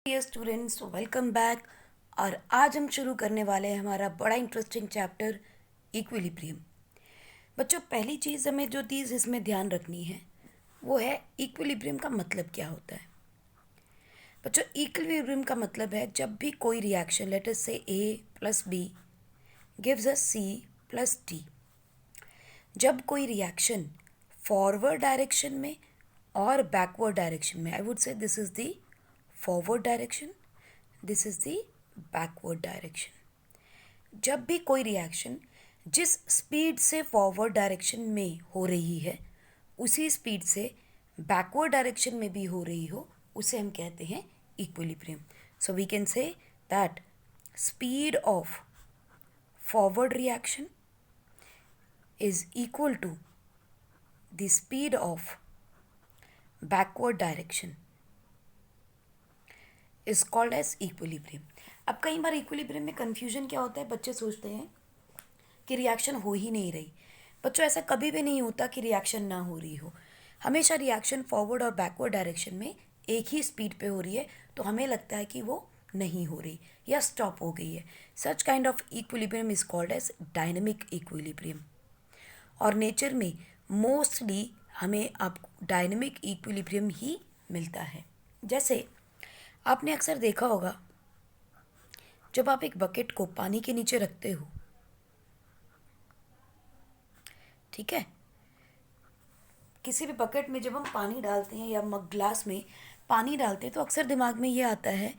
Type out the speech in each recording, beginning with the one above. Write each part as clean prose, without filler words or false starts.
Dear students, welcome back. और आज हम शुरू करने वाले हैं हमारा बड़ा इंटरेस्टिंग चैप्टर इक्विलिब्रियम। बच्चों, पहली चीज़ हमें जो चीज़ इसमें ध्यान रखनी है वो है इक्विलिब्रियम का मतलब क्या होता है। बच्चों, इक्विलिब्रियम का मतलब है जब भी कोई reaction, let us say A plus B gives us C plus D, जब कोई रिएक्शन फॉरवर्ड डायरेक्शन में और बैकवर्ड डायरेक्शन में, I would say this is the forward direction, this is the backward direction, जब भी कोई रिएक्शन जिस speed से फॉरवर्ड डायरेक्शन में हो रही है उसी स्पीड से बैकवर्ड डायरेक्शन में भी हो रही हो, उसे हम कहते हैं equilibrium. So we can say that speed of forward reaction is equal to the speed of backward direction is called as equilibrium। अब कई बार इक्विलिब्रियम में कंफ्यूजन क्या होता है, बच्चे सोचते हैं कि रिएक्शन हो ही नहीं रही। बच्चों, ऐसा कभी भी नहीं होता कि रिएक्शन ना हो रही हो। हमेशा रिएक्शन फॉरवर्ड और बैकवर्ड डायरेक्शन में एक ही स्पीड पे हो रही है, तो हमें लगता है कि वो नहीं हो रही या स्टॉप हो गई है। Such kind of equilibrium is called as dynamic equilibrium. और नेचर में मोस्टली हमें अब डायनेमिक इक्विलिब्रियम ही मिलता है। जैसे आपने अक्सर देखा होगा, जब आप एक बकेट को पानी के नीचे रखते हो, ठीक है, किसी भी बकेट में जब हम पानी डालते हैं या मग ग्लास में पानी डालते हैं तो अक्सर दिमाग में ये आता है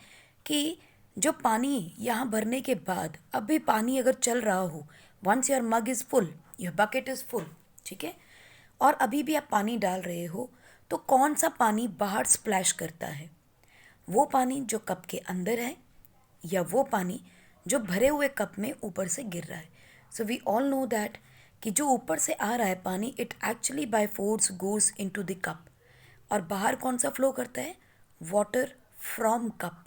कि जो पानी यहाँ भरने के बाद अब भी पानी अगर चल रहा हो, once your mug is full, your bucket is full, ठीक है, और अभी भी आप पानी डाल रहे हो, तो कौन सा पानी बाहर स्प्लैश करता है? वो पानी जो कप के अंदर है या वो पानी जो भरे हुए कप में ऊपर से गिर रहा है? So we all know that कि जो ऊपर से आ रहा है पानी, it actually by force goes into the cup, और बाहर कौन सा फ्लो करता है? वाटर फ्रॉम कप,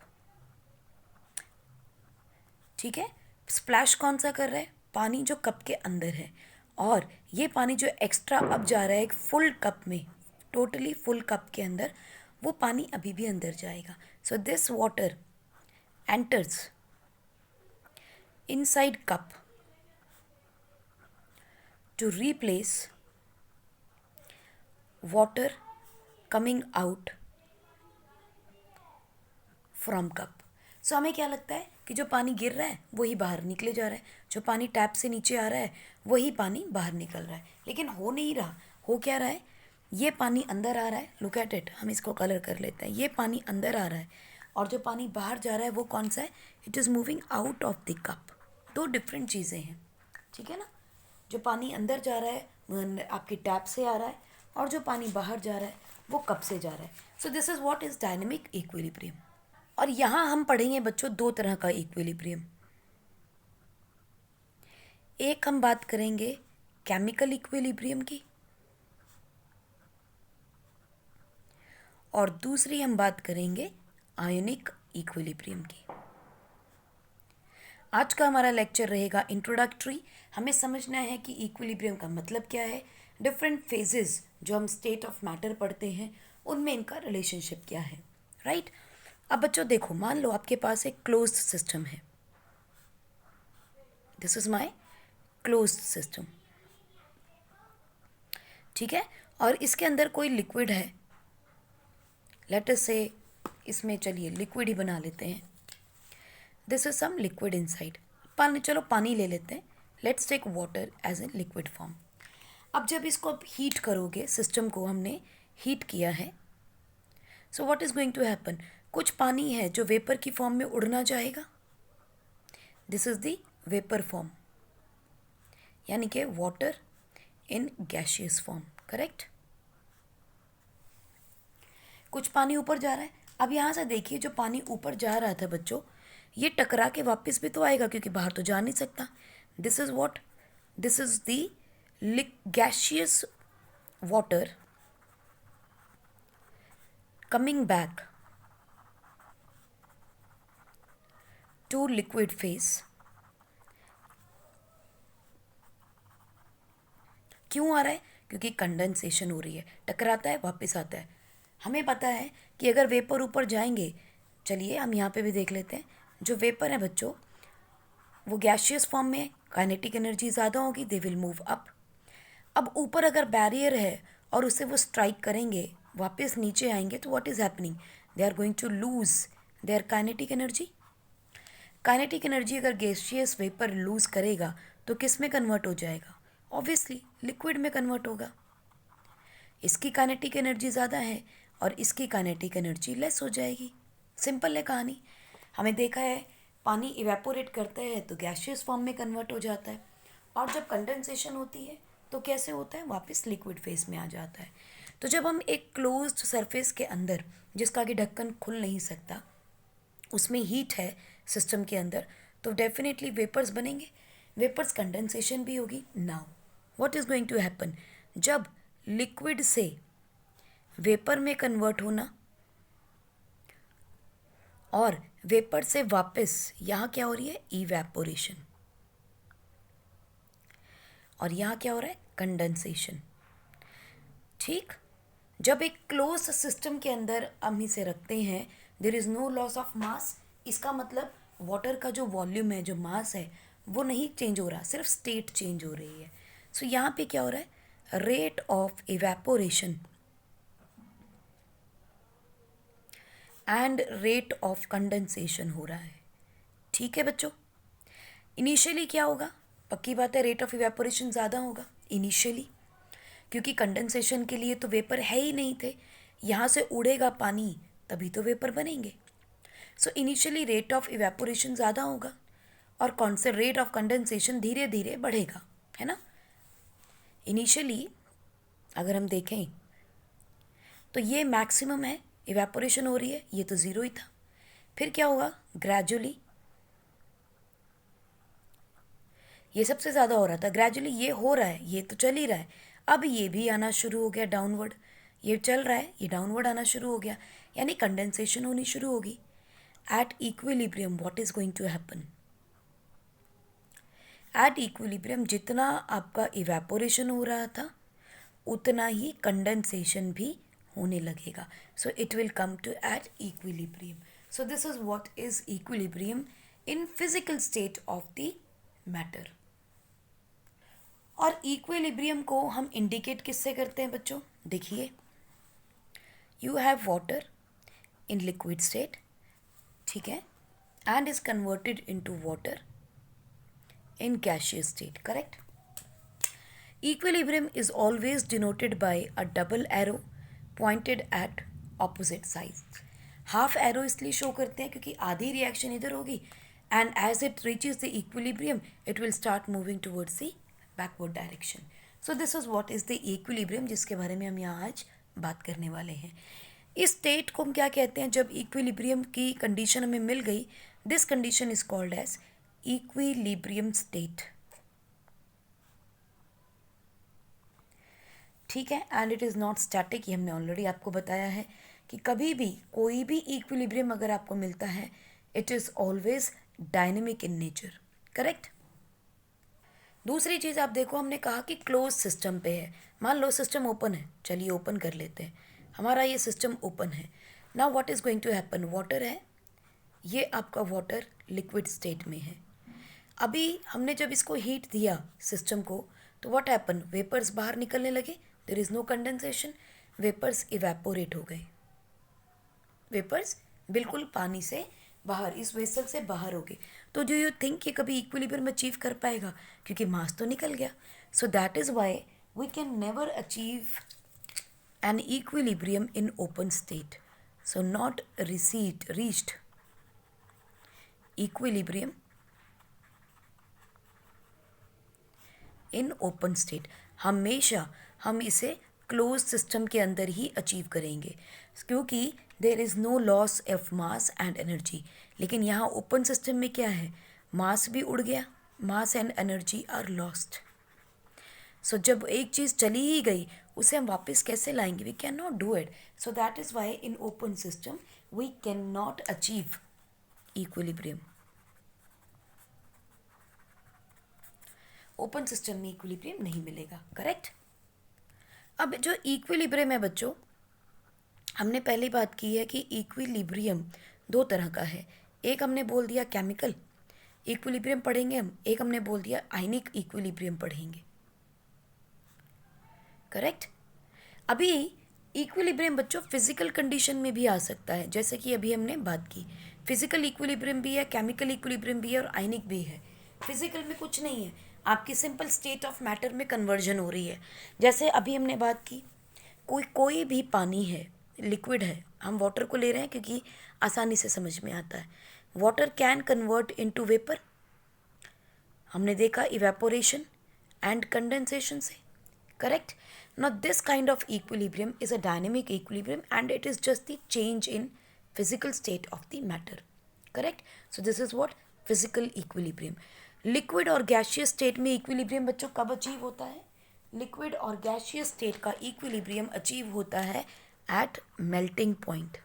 ठीक है। स्प्लैश कौन सा कर रहा है? पानी जो कप के अंदर है, और ये पानी जो एक्स्ट्रा अब जा रहा है एक फुल कप में, टोटली फुल कप के अंदर, वो पानी अभी भी अंदर जाएगा। So this water enters inside cup to replace water coming out from cup। सो हमें क्या लगता है कि जो पानी गिर रहा है वही बाहर निकले जा रहा है, जो पानी टैप से नीचे आ रहा है वही पानी बाहर निकल रहा है, लेकिन हो नहीं रहा। हो क्या रहा है? ये पानी अंदर आ रहा है, लुक एट इट, हम इसको कलर कर लेते हैं। ये पानी अंदर आ रहा है और जो पानी बाहर जा रहा है वो कौन सा है? It is moving out of the cup. दो डिफरेंट चीज़ें हैं, ठीक है ना। जो पानी अंदर जा रहा है आपकी टैप से आ रहा है, और जो पानी बाहर जा रहा है वो कप से जा रहा है। सो this is what is dynamic equilibrium. और यहाँ हम पढ़ेंगे बच्चों दो तरह का इक्विलिब्रियम। एक हम बात करेंगे केमिकल इक्विलिब्रियम की, और दूसरी हम बात करेंगे आयोनिक इक्विलिब्रियम की। आज का हमारा लेक्चर रहेगा इंट्रोडक्टरी। हमें समझना है कि इक्विलिब्रियम का मतलब क्या है, डिफरेंट फेजेस जो हम स्टेट ऑफ मैटर पढ़ते हैं उनमें इनका रिलेशनशिप क्या है, राइट। अब बच्चों देखो, मान लो आपके पास एक क्लोज्ड सिस्टम है, this is my closed system, ठीक है, और इसके अंदर कोई लिक्विड है, लेट अस से इसमें चलिए लिक्विड ही बना लेते हैं, this is some liquid inside. पानी, चलो पानी ले लेते हैं, let's take water as a liquid form. अब जब इसको आप हीट करोगे, सिस्टम को हमने हीट किया है, so what is going to happen? कुछ पानी है जो वेपर की फॉर्म में उड़ना चाहेगा, this is the vapour form, यानी कि water in gaseous form, correct. कुछ पानी ऊपर जा रहा है। अब यहाँ से देखिए, जो पानी ऊपर जा रहा था बच्चों, ये टकरा के वापस भी तो आएगा क्योंकि बाहर तो जा नहीं सकता। This is what? This is the gaseous water coming back to liquid phase। क्यों आ रहा है? क्योंकि कंडेंसेशन हो रही है, टकराता है वापस आता है। हमें पता है कि अगर वेपर ऊपर जाएंगे चलिए हम यहाँ पे भी देख लेते हैं। जो वेपर है बच्चों, वो गैशियस फॉर्म में है, काइनेटिक एनर्जी ज़्यादा होगी, दे विल मूव अप। अब ऊपर अगर बैरियर है और उससे वो स्ट्राइक करेंगे, वापस नीचे आएंगे, तो what is happening, they are going to lose their kinetic energy. Kinetic energy अगर गैसियस वेपर लूज करेगा तो किस में कन्वर्ट हो जाएगा, ऑब्वियसली लिक्विड में कन्वर्ट होगा। इसकी काइनेटिक एनर्जी ज़्यादा है और इसकी काइनेटिक एनर्जी लेस हो जाएगी। सिंपल है कहानी। हमें देखा है पानी इवेपोरेट करता है तो गैसियस फॉर्म में कन्वर्ट हो जाता है, और जब कंडेंसेशन होती है तो कैसे होता है, वापस लिक्विड फेस में आ जाता है। तो जब हम एक क्लोज्ड सरफेस के अंदर, जिसका आगे ढक्कन खुल नहीं सकता, उसमें हीट है सिस्टम के अंदर, तो डेफिनेटली वेपर्स बनेंगे, वेपर्स कंडेंसेशन भी होगी। Now what is going to happen, जब लिक्विड से वेपर में कन्वर्ट होना और वेपर से वापस यहाँ क्या हो रही है, इवेपोरेशन, और यहाँ क्या हो रहा है, कंडेंसेशन। ठीक, जब एक क्लोज सिस्टम के अंदर हम इसे रखते हैं, there is no loss of mass. इसका मतलब वाटर का जो वॉल्यूम है, जो मास है, वो नहीं चेंज हो रहा, सिर्फ स्टेट चेंज हो रही है। सो यहाँ पे क्या हो रहा है, rate of evaporation and rate of condensation हो रहा है। ठीक है बच्चों, इनिशियली क्या होगा, पक्की बात है रेट ऑफ इवेपोरेशन ज़्यादा होगा इनिशियली, क्योंकि कंडेंसेशन के लिए तो वेपर है ही नहीं थे, यहाँ से उड़ेगा पानी तभी तो वेपर बनेंगे। So initially rate of evaporation ज़्यादा होगा और कौन से रेट ऑफ कंडेंसेशन धीरे धीरे बढ़ेगा, है ना। इनिशियली अगर हम देखें तो ये मैक्सिमम है, इवेपोरेशन हो रही है, ये तो ज़ीरो ही था। फिर क्या होगा, ग्रेजुअली ये सबसे ज़्यादा हो रहा था, ग्रेजुअली ये हो रहा है, ये तो चल ही रहा है, अब ये भी आना शुरू हो गया डाउनवर्ड, ये चल रहा है, ये डाउनवर्ड आना शुरू हो गया, यानी कंडेंसेशन होनी शुरू होगी। At equilibrium what is going to happen, at equilibrium जितना आपका इवेपोरेशन हो रहा था उतना ही कंडेंसेशन भी होने लगेगा। So it will come to at equilibrium. So this is what is equilibrium in physical state of the matter. और इक्विलिब्रियम को हम इंडिकेट किससे करते हैं बच्चों, देखिए, you have water in liquid state, ठीक है, and is converted into water in gaseous state, correct? Equilibrium is always denoted by a double arrow pointed at opposite sides. Half arrow इसलिए शो करते हैं क्योंकि आधी रिएक्शन इधर होगी, and as it reaches the equilibrium it will start moving towards the backward direction. So this is what is the equilibrium, जिसके बारे में हम यहाँ आज बात करने वाले हैं। इस स्टेट को हम क्या कहते हैं, जब इक्विलिब्रियम की कंडीशन हमें मिल गई, this condition is called as equilibrium state, ठीक है। And it is not static, ये हमने ऑलरेडी आपको बताया है कि कभी भी कोई भी इक्विलिब्रियम अगर आपको मिलता है, it is always dynamic in nature, correct. दूसरी चीज़ आप देखो, हमने कहा कि क्लोज सिस्टम पे है, मान लो सिस्टम ओपन है, चलिए ओपन कर लेते हैं, हमारा ये सिस्टम ओपन है। Now what is going to happen, water है, ये आपका वाटर लिक्विड स्टेट में है। अभी हमने जब इसको हीट दिया सिस्टम को, तो व्हाट हैपन, वेपर्स बाहर निकलने लगे, there is no condensation, vapours evaporate हो गए, वेपर्स बिल्कुल पानी से बाहर, इस वेसल से बाहर हो गए। तो डू यू थिंक कि कभी इक्विलिब्रियम अचीव कर पाएगा, क्योंकि मास तो निकल गया। So that is why we can never achieve an equilibrium in open state. So not reached equilibrium in open state, हमेशा हम इसे क्लोज सिस्टम के अंदर ही अचीव करेंगे, क्योंकि there is no loss of mass and energy. लेकिन यहाँ open system में क्या है, मास भी उड़ गया, mass and energy are lost. So जब एक चीज़ चली ही गई, उसे हम वापस कैसे लाएंगे, we can not do it. So that is why in open system we can not achieve equilibrium. Open system में इक्विलिब्रियम नहीं मिलेगा, करेक्ट। अब जो इक्विलिब्रियम है बच्चों, हमने पहले बात की है कि इक्विलिब्रियम दो तरह का है। एक हमने बोल दिया केमिकल इक्विलिब्रियम पढ़ेंगे हम, एक हमने बोल दिया आयनिक इक्विलिब्रियम पढ़ेंगे। करेक्ट। अभी इक्विलिब्रियम बच्चों फिजिकल कंडीशन में भी आ सकता है, जैसे कि अभी हमने बात की फिजिकल इक्विलिब्रियम भी है, केमिकल इक्विलिब्रियम भी है और आयनिक भी है। फिजिकल में कुछ नहीं है, आपकी सिंपल स्टेट ऑफ मैटर में कन्वर्जन हो रही है। जैसे अभी हमने बात की कोई भी पानी है, लिक्विड है, हम वाटर को ले रहे हैं क्योंकि आसानी से समझ में आता है। Water can convert into vapour, हमने देखा इवेपोरेशन एंड कंडेंसेशन से। Correct. Now this kind of equilibrium is a dynamic equilibrium and it is just the change in physical state of the matter. Correct. So this is what physical equilibrium. Liquid और gaseous state में equilibrium बच्चों कब achieve होता है? Liquid और gaseous state का equilibrium achieve होता है एट मेल्टिंग पॉइंट।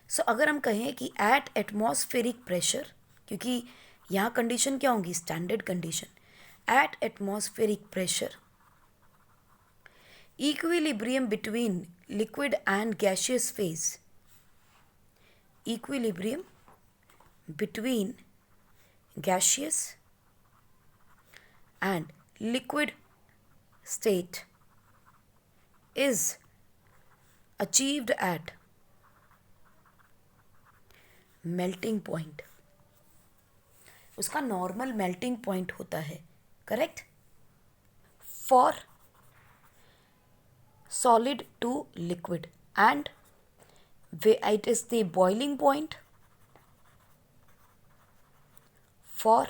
सो अगर हम कहें कि एट एटमॉस्फेरिक प्रेशर, क्योंकि यहाँ कंडीशन क्या होंगी? Standard condition. At atmospheric pressure equilibrium between liquid and gaseous phase, equilibrium between gaseous and liquid state is achieved at melting point. उसका नॉर्मल मेल्टिंग पॉइंट होता है। Correct. For solid to liquid and it is the boiling point for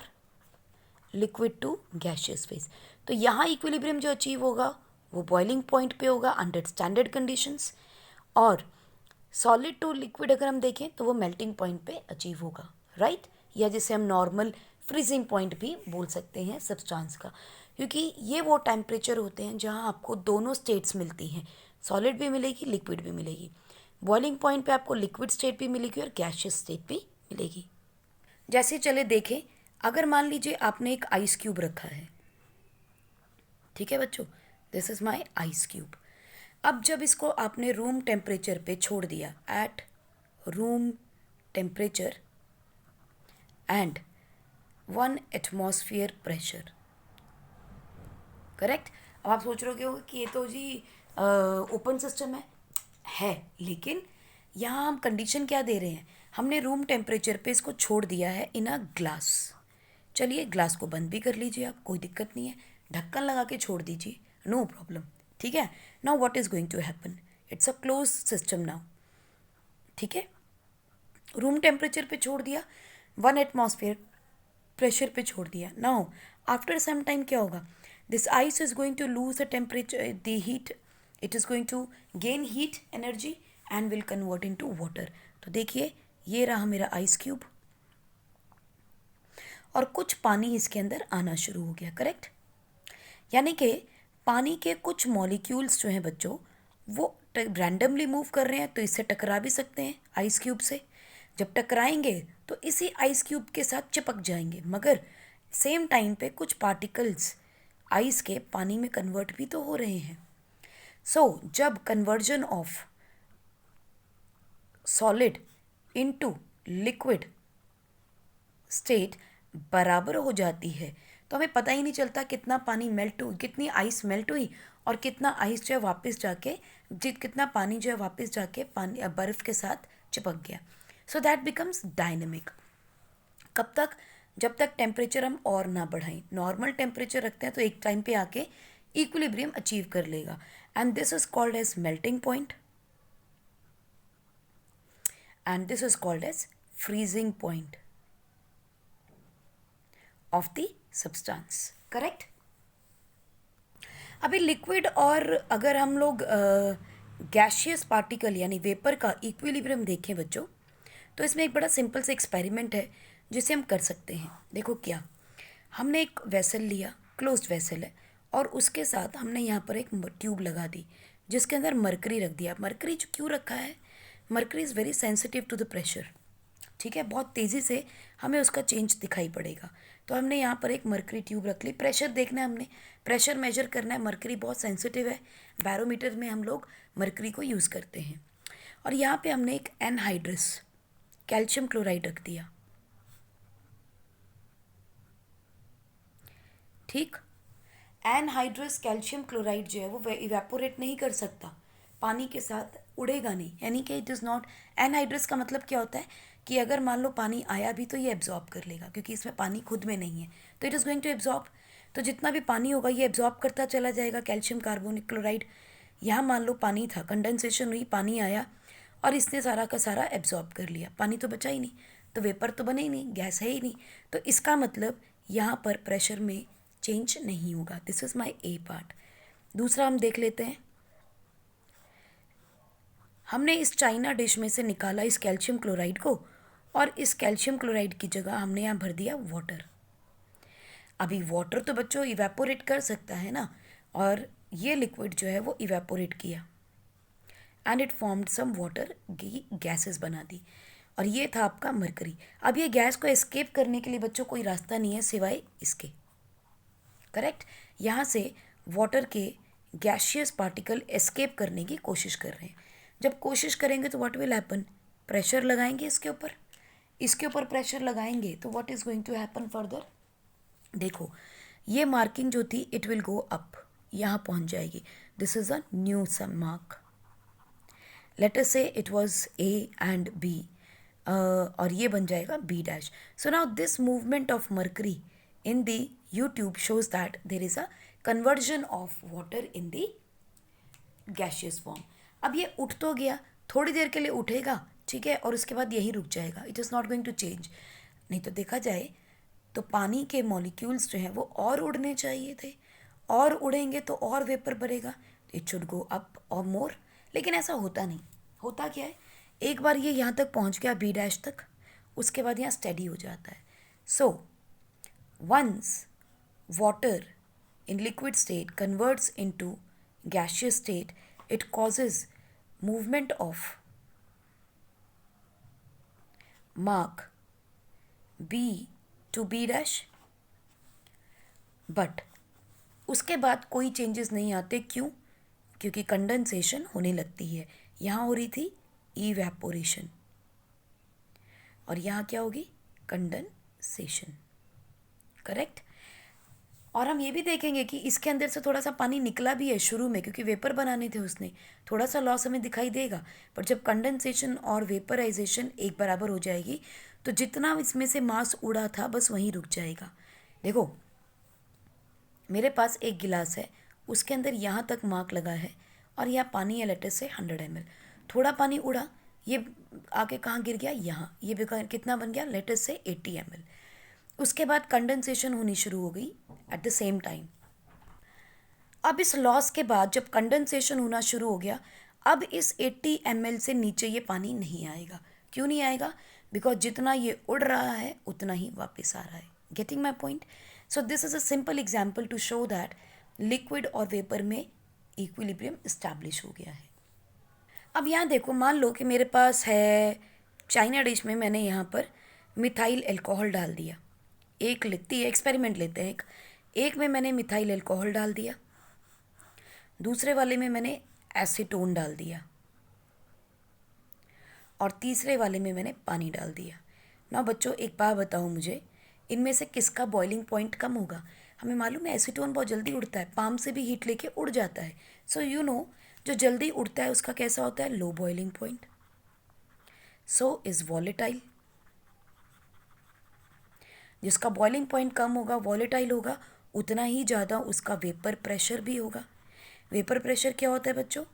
liquid to gaseous phase. तो यहाँ equilibrium जो achieve होगा वो boiling point पे होगा अंडर स्टैंडर्ड कंडीशंस, और सॉलिड टू लिक्विड अगर हम देखें तो वो मेल्टिंग पॉइंट पे अचीव होगा। राइट। या जिसे हम नॉर्मल फ्रीजिंग पॉइंट भी बोल सकते हैं सब्सटेंस का, क्योंकि ये वो टेम्परेचर होते हैं जहाँ आपको दोनों स्टेट्स मिलती हैं, सॉलिड भी मिलेगी लिक्विड भी मिलेगी। बॉइलिंग पॉइंट पे आपको लिक्विड स्टेट भी मिलेगी और गैशियस स्टेट भी मिलेगी। जैसे चले देखें, अगर मान लीजिए आपने एक आइस क्यूब रखा है, ठीक है बच्चों, this is my ice cube. अब जब इसको आपने रूम टेम्परेचर पे छोड़ दिया, at room temperature and 1 atmosphere pressure. Correct. अब आप सोच रहे हो कि ये तो जी ओपन सिस्टम है, लेकिन यहाँ हम कंडीशन क्या दे रहे हैं? हमने रूम टेम्परेचर पे इसको छोड़ दिया है इन अ ग्लास। चलिए ग्लास को बंद भी कर लीजिए आप, कोई दिक्कत नहीं है, ढक्कन लगा के छोड़ दीजिए, नो प्रॉब्लम। ठीक है। Now what is going to happen? It's a close system now. ठीक है। रूम टेम्परेचर पे छोड़ दिया, 1 एटमॉस्फेयर प्रेशर पे छोड़ दिया। नाउ आफ्टर सम टाइम क्या होगा? This ice is going to lose the temperature, the heat, it is going to gain heat energy and will convert into water. तो देखिए ये रहा मेरा आइस क्यूब और कुछ पानी इसके अंदर आना शुरू हो गया। करेक्ट। यानी कि पानी के कुछ मॉलिक्यूल्स जो हैं बच्चों वो रैंडमली मूव कर रहे हैं, तो इससे टकरा भी सकते हैं आइस क्यूब से। जब टकराएंगे तो इसी आइस क्यूब के साथ चिपक जाएंगे, मगर सेम टाइम पे कुछ पार्टिकल्स आइस के पानी में कन्वर्ट भी तो हो रहे हैं। सो जब conversion of solid into liquid state बराबर हो जाती है तो हमें पता ही नहीं चलता कितना पानी मेल्ट हुई, कितनी आइस मेल्ट हुई और कितना आइस जो है वापस जाके कितना पानी जो है वापस जाके पानी बर्फ़ के साथ चिपक गया। So that becomes dynamic. कब तक? जब तक टेम्परेचर हम और ना बढ़ाएं। नॉर्मल टेम्परेचर रखते हैं तो एक टाइम पे आके इक्विलिब्रियम अचीव कर लेगा, and this is called as melting point and this is called as freezing point of the substance. Correct. अभी लिक्विड और अगर हम लोग गैशियस पार्टिकल यानी वेपर का इक्विलिब्रियम देखें बच्चों, तो इसमें एक बड़ा सिंपल सा एक्सपेरिमेंट है जिसे हम कर सकते हैं। देखो क्या, हमने एक वेसल लिया, क्लोज्ड वेसल है, और उसके साथ हमने यहाँ पर एक ट्यूब लगा दी जिसके अंदर मरकरी रख दिया। मरकरी जो क्यों रखा है? Mercury is very sensitive to the pressure. ठीक है, बहुत तेज़ी से हमें उसका चेंज दिखाई पड़ेगा। तो हमने यहाँ पर एक मरकरी ट्यूब रख ली, प्रेशर देखना है हमने, प्रेशर मेजर करना है। मरकरी बहुत सेंसिटिव है, बैरोमीटर में हम लोग मरकरी को यूज़ करते हैं। और यहाँ पे हमने एक एनहाइड्रस कैल्शियम क्लोराइड रख दिया। ठीक, एनहाइड्रस कैल्शियम क्लोराइड जो है वो इवेपोरेट नहीं कर सकता, पानी के साथ उड़ेगा नहीं, यानी कि इट इज़ नॉट। एनहाइड्रस का मतलब क्या होता है कि अगर मान लो पानी आया भी तो ये एब्जॉर्ब कर लेगा, क्योंकि इसमें पानी खुद में नहीं है, तो it is going to absorb. तो जितना भी पानी होगा ये एब्जॉर्ब करता चला जाएगा कैल्शियम कार्बोनिक क्लोराइड। यहाँ मान लो पानी था, कंडेंसेशन हुई, पानी आया और इसने सारा का सारा एब्जॉर्ब कर लिया, पानी तो बचा ही नहीं, तो वेपर तो बने ही नहीं, गैस है ही नहीं। तो इसका मतलब यहाँ पर प्रेशर में चेंज नहीं होगा। This is my A part. दूसरा हम देख लेते हैं। हमने इस चाइना डिश में से निकाला इस कैल्शियम क्लोराइड को, और इस कैल्शियम क्लोराइड की जगह हमने यहाँ भर दिया वाटर। अभी वाटर तो बच्चों इवेपोरेट कर सकता है ना, और ये लिक्विड जो है वो इवेपोरेट किया and it formed some water की गैसेस बना दी, और ये था आपका मरकरी। अब ये गैस को एस्केप करने के लिए बच्चों कोई रास्ता नहीं है सिवाय इसके, करेक्ट। यहाँ से वाटर के गैशियस पार्टिकल एस्केप करने की कोशिश कर रहे हैं। जब कोशिश करेंगे तो व्हाट विल हैपन, प्रेशर लगाएंगे इसके ऊपर प्रेशर लगाएंगे तो what is going to happen further. देखो ये मार्किंग जो थी इट विल गो अप, यहाँ पहुँच जाएगी। This is a new sum mark, let us say it was A and B, और ये बन जाएगा B dash. So now this movement of mercury in the U-tube shows that there is a conversion of water in the gaseous form. अब ये उठ तो गया, थोड़ी देर के लिए उठेगा, ठीक है, और उसके बाद यही रुक जाएगा, it is not going to change. नहीं तो देखा जाए तो पानी के मॉलिक्यूल्स जो हैं वो और उड़ने चाहिए थे, और उड़ेंगे तो और वेपर बढ़ेगा, इट शुड गो अप और मोर। लेकिन ऐसा होता नहीं। होता क्या है, एक बार ये यहाँ तक पहुँच गया बी डैश तक, उसके बाद यहाँ स्टेडी हो जाता है। सो once water in liquid state converts into gaseous state, it causes movement of mark B to B dash, but उसके बाद कोई चेंजेस नहीं आते। क्यों? क्योंकि कंडेंसेशन होने लगती है। यहाँ हो रही थी इवेपोरेशन, और यहाँ क्या होगी, कंडेंसेशन, करेक्ट। और हम ये भी देखेंगे कि इसके अंदर से थोड़ा सा पानी निकला भी है शुरू में, क्योंकि वेपर बनाने थे उसने, थोड़ा सा लॉस हमें दिखाई देगा। पर जब कंडेंसेशन और वेपराइजेशन एक बराबर हो जाएगी तो जितना इसमें से मास उड़ा था बस वहीं रुक जाएगा। देखो मेरे पास एक गिलास है, उसके अंदर यहाँ तक मार्क लगा है, और यहाँ पानी है लेटर से 100 ml। थोड़ा पानी उड़ा, ये आके कहाँ गिर गया, यहाँ, ये कितना बन गया, लेटर से 80 ml। उसके बाद कंडेंसेशन होनी शुरू हो गई एट द सेम टाइम। अब इस लॉस के बाद जब कंडेंसेशन होना शुरू हो गया, अब इस 80 ml से नीचे ये पानी नहीं आएगा। क्यों नहीं आएगा? बिकॉज जितना ये उड़ रहा है उतना ही वापस आ रहा है। Getting my point? So this is a simple example to show that liquid और वेपर में इक्विलिब्रियम इस्टेब्लिश हो गया है। अब यहाँ देखो, मान लो कि मेरे पास है चाइना डिश में, मैंने यहाँ पर मिथाइल अल्कोहल डाल दिया। एक लेती है, एक्सपेरिमेंट लेते हैं। एक में मैंने मिथाइल अल्कोहल डाल दिया, दूसरे वाले में मैंने एसीटोन डाल दिया, और तीसरे वाले में मैंने पानी डाल दिया। ना बच्चों एक बात बताओ मुझे, इनमें से किसका बॉइलिंग पॉइंट कम होगा? हमें मालूम है एसीटोन बहुत जल्दी उड़ता है, पाम से भी हीट लेके उड़ जाता है। सो यू नो जो जल्दी उड़ता है उसका कैसा होता है, लो boiling point. So is volatile. जिसका बॉइलिंग पॉइंट कम होगा, वॉलेटाइल होगा, उतना ही ज़्यादा उसका वेपर प्रेशर भी होगा। वेपर प्रेशर क्या होता है बच्चों?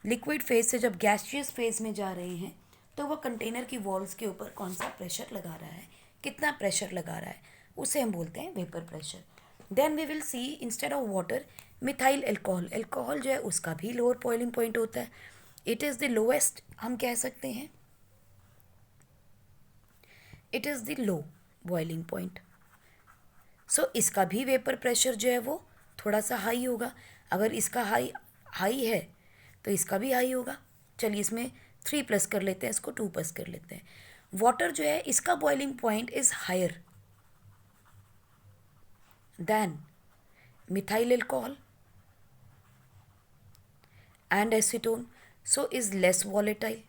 लिक्विड फेज से जब गैसियस फेज में जा रहे हैं तो वह कंटेनर की वॉल्स के ऊपर कौन सा प्रेशर लगा रहा है, कितना प्रेशर लगा रहा है, उसे हम बोलते हैं vapour pressure. Then we will see instead of water methyl alcohol. Alcohol जो है उसका भी लोअर बॉइलिंग पॉइंट होता है, इट इज़ द लोएस्ट, हम कह सकते हैं it is the low boiling point. So इसका भी वेपर प्रेशर जो है वो थोड़ा सा हाई होगा। अगर इसका हाई है तो इसका भी हाई होगा। चलिए इसमें 3 प्लस कर लेते हैं, इसको 2 प्लस कर लेते हैं। वाटर जो है इसका boiling point is higher than methyl alcohol and acetone, so is less volatile.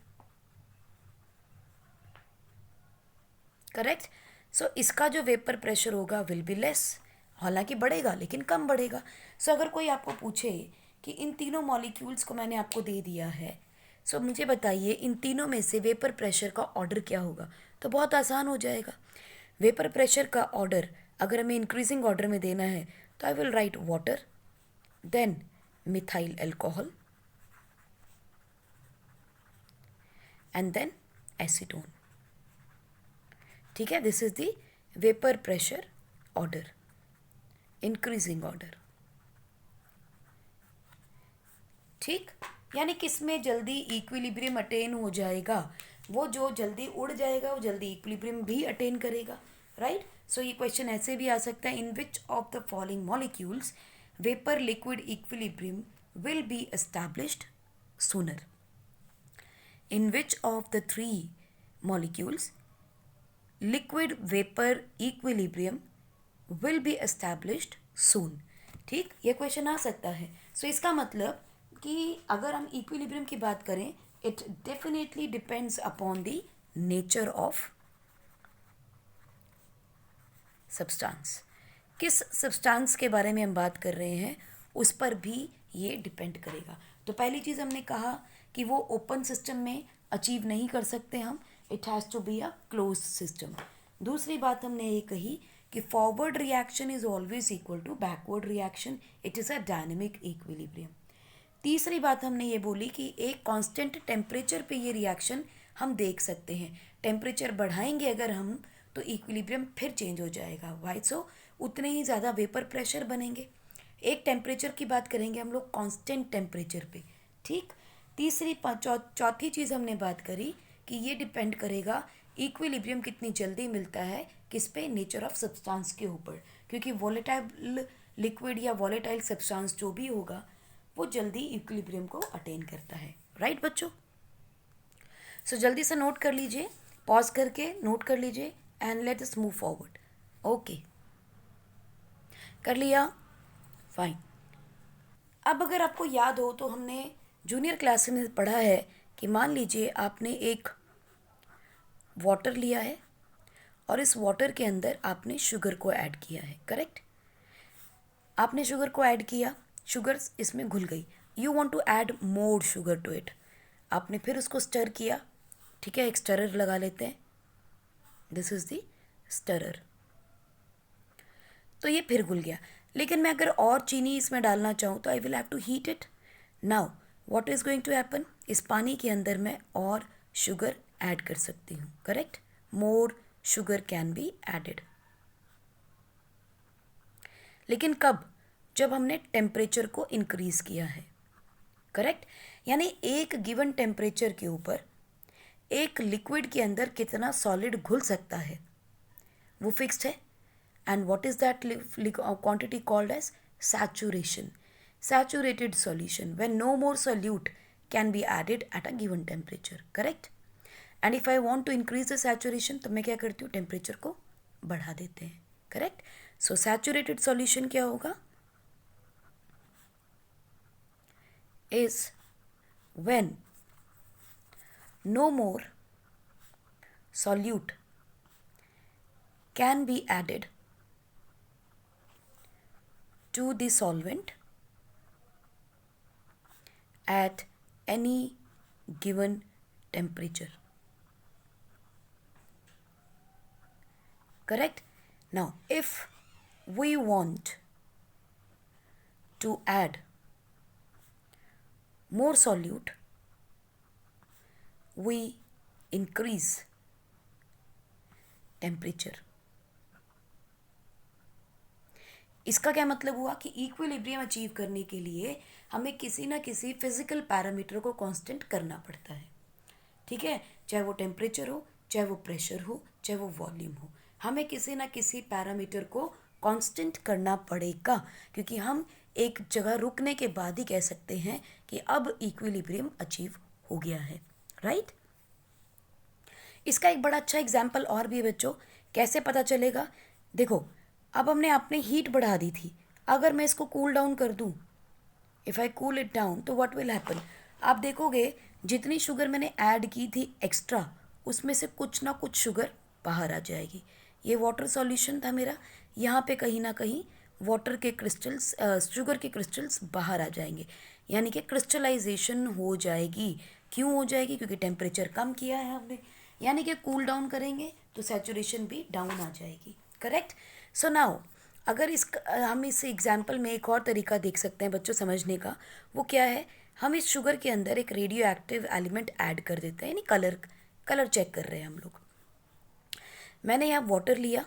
Correct. So इसका जो वेपर प्रेशर होगा विल बी लेस, हालांकि बढ़ेगा लेकिन कम बढ़ेगा. सो अगर कोई आपको पूछे कि इन तीनों मॉलिक्यूल्स को मैंने आपको दे दिया है, सो मुझे बताइए इन तीनों में से वेपर प्रेशर का ऑर्डर क्या होगा, तो बहुत आसान हो जाएगा. वेपर प्रेशर का ऑर्डर अगर हमें इंक्रीजिंग ऑर्डर में देना है तो I will write water, then methyl alcohol and then acetone. ठीक है, this is the vapour pressure order, increasing order. ठीक, यानी किसमें जल्दी इक्विलिब्रियम अटेन हो जाएगा, वो जो जल्दी उड़ जाएगा वो जल्दी इक्विलिब्रियम भी अटेन करेगा. राइट. सो ये क्वेश्चन ऐसे भी आ सकता है, in which of the following molecules vapour liquid equilibrium will be established sooner. In which of the three molecules liquid vapor equilibrium will be established soon. ठीक, ये क्वेश्चन आ सकता है. सो इसका मतलब कि अगर हम इक्विलिब्रियम की बात करें, it definitely depends upon the nature of substance. किस सब्सटेंस के बारे में हम बात कर रहे हैं उस पर भी ये डिपेंड करेगा. तो पहली चीज़ हमने कहा कि वो ओपन सिस्टम में अचीव नहीं कर सकते हम, it has to be a close system. दूसरी बात हमने ये कही कि forward reaction is always equal to backward reaction, it is a dynamic equilibrium. तीसरी बात हमने ये बोली कि एक कांस्टेंट टेम्परेचर पे ये रिएक्शन हम देख सकते हैं. टेम्परेचर बढ़ाएंगे अगर हम तो इक्विलिब्रियम फिर चेंज हो जाएगा. वाई सो, उतने ही ज़्यादा वेपर प्रेशर बनेंगे. एक टेम्परेचर की बात करेंगे हम लोग कांस्टेंट टेम्परेचर पे. ठीक. चौथी चीज़ हमने बात करी कि ये डिपेंड करेगा इक्विलिब्रियम कितनी जल्दी मिलता है किस पे, नेचर ऑफ सब्सटेंस के ऊपर, क्योंकि वॉलेटाइल लिक्विड या वॉलेटाइल सब्सटेंस जो भी होगा वो जल्दी इक्विलिब्रियम को अटेन करता है. राइट बच्चों. सो जल्दी से नोट कर लीजिए, पॉज करके नोट कर लीजिए and let us move forward. Okay, कर लिया, फाइन. अब अगर आपको याद हो तो हमने जूनियर क्लास में पढ़ा है कि मान लीजिए आपने एक वाटर लिया है और इस वाटर के अंदर आपने शुगर को ऐड किया है. करेक्ट. आपने शुगर को ऐड किया, शुगर इसमें घुल गई. You want to add more sugar to it. आपने फिर उसको स्टर किया. ठीक है, एक स्टरर लगा लेते हैं. This is the stirrer. तो ये फिर घुल गया, लेकिन मैं अगर और चीनी इसमें डालना चाहूँ तो I will have to heat it. Now what is going to happen, इस पानी के अंदर मैं और शुगर ऐड कर सकती हूँ. Correct. More sugar can be added. लेकिन कब, जब हमने टेम्परेचर को इंक्रीज किया है. करेक्ट. यानी एक गिवन टेम्परेचर के ऊपर एक लिक्विड के अंदर कितना सॉलिड घुल सकता है वो फिक्स्ड है. And what is that quantity called as saturation. Saturated solution when no more solute can be added at a given temperature. Correct. And if I want to increase the saturation तो मैं क्या करती हूँ, temperature को बढ़ा देते हैं. Correct. सो saturated solution क्या होगा, is when no more solute can be added to the solvent at any given temperature. Correct. Now if we want to add more solute, we increase temperature. इसका क्या मतलब हुआ कि इक्विलिब्रियम अचीव करने के लिए हमें किसी ना किसी फिजिकल पैरामीटर को कांस्टेंट करना पड़ता है. ठीक है, चाहे वो टेम्परेचर हो, चाहे वो प्रेशर हो, चाहे वो वॉल्यूम हो, हमें किसी ना किसी पैरामीटर को कांस्टेंट करना पड़ेगा, क्योंकि हम एक जगह रुकने के बाद ही कह सकते हैं कि अब इक्विलिब्रियम अचीव हो गया है. राइट. इसका एक बड़ा अच्छा एग्जाम्पल और भी है बच्चों, कैसे पता चलेगा। देखो, अब हमने आपने हीट बढ़ा दी थी, अगर मैं इसको कूल डाउन कर दूँ, if I cool it down, तो व्हाट विल हैपन, आप देखोगे जितनी शुगर मैंने ऐड की थी एक्स्ट्रा, उसमें से कुछ ना कुछ शुगर बाहर आ जाएगी। ये वाटर सॉल्यूशन था मेरा, यहाँ पे कहीं ना कहीं वाटर के क्रिस्टल्स, शुगर के क्रिस्टल्स बाहर आ जाएंगे, यानी कि क्रिस्टलाइजेशन हो जाएगी। क्यों हो जाएगी? क्योंकि टेम्परेचर कम किया है हमने, यानी कि कूल डाउन करेंगे तो सैचुरेशन भी डाउन आ जाएगी। करेक्ट। सो नाउ अगर हम इस एग्जाम्पल में एक और तरीका देख सकते हैं बच्चों समझने का, वो क्या है, हम इस शुगर के अंदर एक रेडियो एक्टिव एलिमेंट ऐड कर देते हैं, यानी कलर कलर चेक कर रहे हैं हम लोग। मैंने यहाँ वाटर लिया,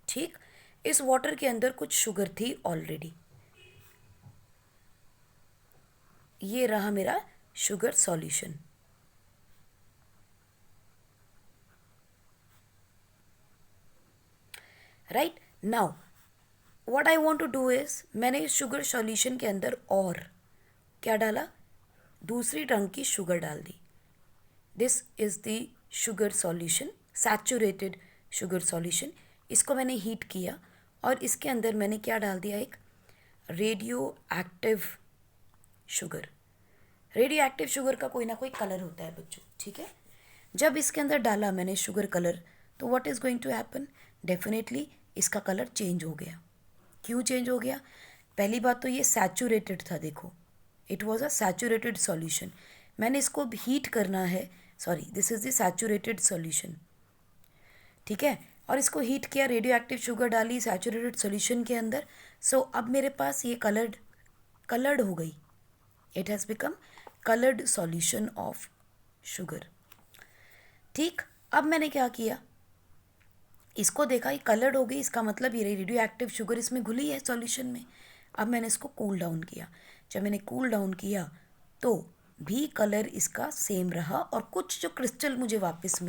ठीक, इस वाटर के अंदर कुछ शुगर थी ऑलरेडी, ये रहा मेरा sugar solution. Right now what I want to do is, मैंने इस शुगर सॉल्यूशन के अंदर और क्या डाला, दूसरी रंग की शुगर डाल दी। This is the sugar solution, saturated sugar solution. इसको मैंने हीट किया और इसके अंदर मैंने क्या डाल दिया, एक radio active sugar. Radio active sugar का कोई ना कोई कलर होता है बच्चों, ठीक है। जब इसके अंदर डाला मैंने शुगर कलर, तो what is going to happen, definitely इसका कलर चेंज हो गया। क्यों चेंज हो गया? पहली बात तो ये सैचुरेटेड था, देखो it was a saturated solution. मैंने इसको हीट करना है, sorry this is the saturated solution, ठीक है, और इसको हीट किया, रेडियो एक्टिव शुगर डाली सैचुरेटेड सॉल्यूशन के अंदर। सो अब मेरे पास ये कलर्ड हो गई, it has become coloured solution of sugar. ठीक, अब मैंने क्या किया, इसको देखा ये कलर्ड हो गई, इसका मतलब ये रेडियो एक्टिव शुगर इसमें घुली है सॉल्यूशन में। अब मैंने इसको कूल डाउन किया, जब मैंने कूल डाउन किया तो भी कलर इसका सेम रहा, और कुछ जो क्रिस्टल मुझे वापस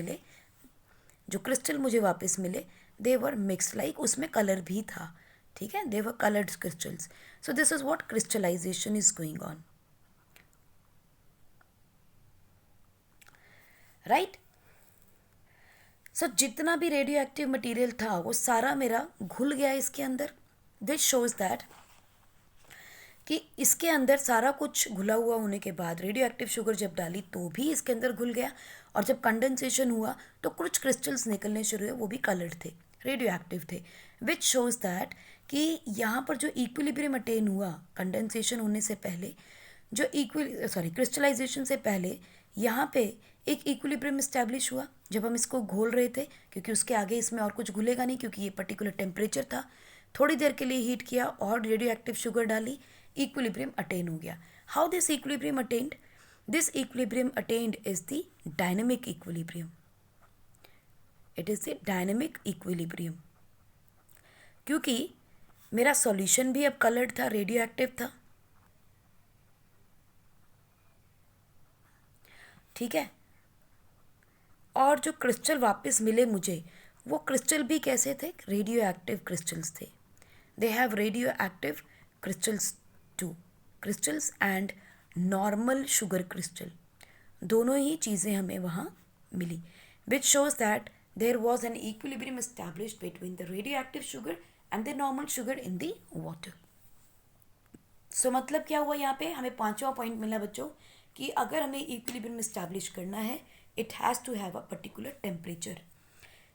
मिले, दे वर मिक्स, लाइक उसमें कलर भी था, ठीक है, they were coloured crystals. So this is what crystallisation is going on, right. So जितना भी रेडियो एक्टिव मटीरियल था वो सारा मेरा घुल गया इसके अंदर, विच शोज दैट कि इसके अंदर सारा कुछ घुला हुआ होने के बाद रेडियो एक्टिव शुगर जब डाली तो भी इसके अंदर घुल गया, और जब कंडेंसेशन हुआ तो कुछ क्रिस्टल्स निकलने शुरू हुए, वो भी कलर्ड थे, रेडियो एक्टिव थे, विच शोज दैट कि यहाँ पर जो इक्विलिब्रियम अटेन हुआ कंडेंसेशन होने से पहले, जो क्रिस्टलाइजेशन से पहले यहाँ पे एक इक्विलिब्रियम इस्टेब्लिश हुआ जब हम इसको घोल रहे थे, क्योंकि उसके आगे इसमें और कुछ घुलेगा नहीं, क्योंकि ये पर्टिकुलर टेम्परेचर था। थोड़ी देर के लिए हीट किया और रेडियो एक्टिव शुगर डाली, इक्विलिब्रियम अटेन हो गया। How this equilibrium attend, this equilibrium attend is the dynamic equilibrium, it is the dynamic equilibrium, क्योंकि मेरा सॉल्यूशन भी अब कलर्ड था, रेडियो एक्टिव था, ठीक है, और जो क्रिस्टल वापस मिले मुझे, वो क्रिस्टल भी कैसे थे, रेडियो एक्टिव क्रिस्टल्स थे, they have radioactive crystals too, crystals and normal sugar crystal, दोनों ही चीज़ें हमें वहाँ मिली, which shows that there was an equilibrium established between the radioactive sugar and the normal sugar in the water. So मतलब क्या हुआ, यहाँ पे हमें पांचवा पॉइंट मिला बच्चों, कि अगर हमें इक्विलिब्रियम एस्टैब्लिश करना है, it has to have a particular temperature,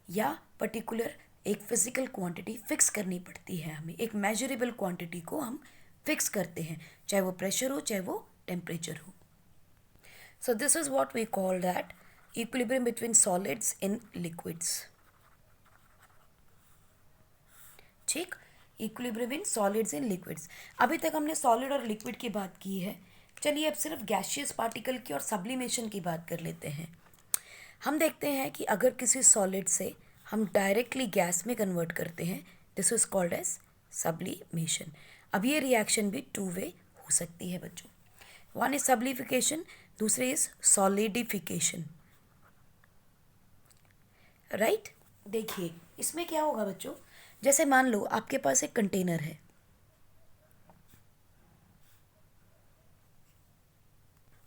या पर्टिकुलर एक फिजिकल क्वांटिटी फिक्स करनी पड़ती है हमें, एक मेजरेबल क्वांटिटी को हम फिक्स करते हैं, चाहे वो प्रेशर हो चाहे वो टेम्परेचर हो। So this is what we call that equilibrium between solids in liquids, ठीक, equilibrium in solids in liquids. अभी तक हमने सॉलिड और लिक्विड की बात की है, चलिए अब सिर्फ गैसियस पार्टिकल की और सब्लिमेशन की बात कर लेते हैं। हम देखते हैं कि अगर किसी सॉलिड से हम डायरेक्टली गैस में कन्वर्ट करते हैं, this is called as sublimation. अब ये रिएक्शन भी टू वे हो सकती है बच्चों, वन इज सब्लिफिकेशन, दूसरे इज सॉलिडिफिकेशन, राइट। देखिए इसमें क्या होगा बच्चों, जैसे मान लो आपके पास एक कंटेनर है,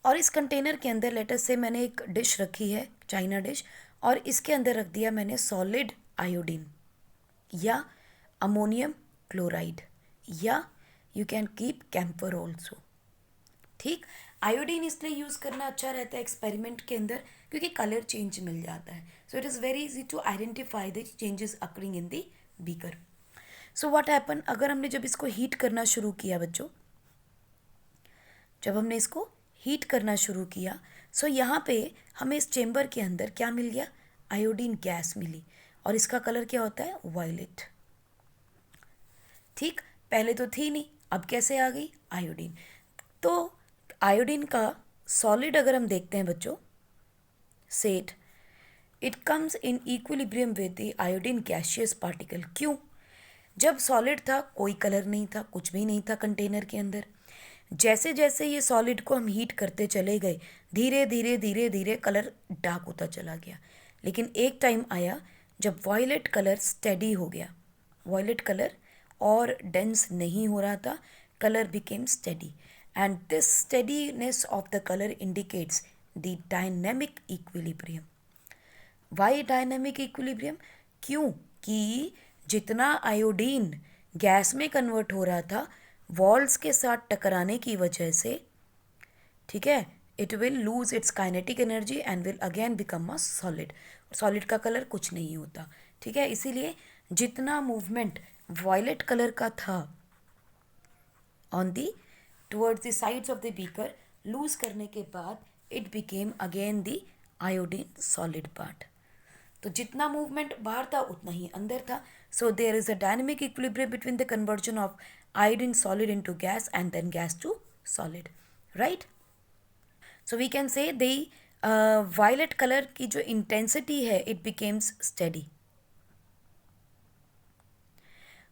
और इस कंटेनर के अंदर लेटर से मैंने एक डिश रखी है, चाइना डिश, और इसके अंदर रख दिया मैंने सॉलिड आयोडीन या अमोनियम क्लोराइड, या you can keep camphor also. ठीक, आयोडीन इसलिए यूज़ करना अच्छा रहता है एक्सपेरिमेंट के अंदर क्योंकि कलर चेंज मिल जाता है। So it is very easy to identify the changes occurring in the beaker. So what happen, अगर हमने जब इसको हीट करना शुरू किया बच्चों, जब हमने इसको हीट करना शुरू किया, सो यहाँ पे हमें इस चेम्बर के अंदर क्या मिल गया, आयोडीन गैस मिली, और इसका कलर क्या होता है, वायलेट। ठीक, पहले तो थी नहीं, अब कैसे आ गई, आयोडीन। तो आयोडीन का सॉलिड अगर हम देखते हैं बच्चों, set it comes in equilibrium with the iodine gaseous particle. क्यों, जब सॉलिड था कोई कलर नहीं था, कुछ भी नहीं था कंटेनर के अंदर। जैसे जैसे ये सॉलिड को हम हीट करते चले गए, धीरे धीरे धीरे धीरे कलर डार्क होता चला गया। लेकिन एक टाइम आया जब वॉयलेट कलर स्टेडी हो गया, वॉयलेट कलर और डेंस नहीं हो रहा था, colour became steady, and this steadiness of the colour indicates the dynamic equilibrium. Why dynamic equilibrium, क्योंकि जितना आयोडीन गैस में कन्वर्ट हो रहा था वॉल्स के साथ टकराने की वजह से, ठीक है, it will lose its kinetic energy and will again become a solid. Solid का कलर कुछ नहीं होता, ठीक है। इसीलिए जितना मूवमेंट वॉयलेट कलर का था on the towards the sides of the beaker, lose करने के बाद it became again the iodine solid part. तो जितना मूवमेंट बाहर था उतना ही अंदर था। So there is a dynamic equilibrium between the conversion of iodine solid into gas and then gas to solid, right. So we can say the violet colour की जो इंटेंसिटी है it becomes steady.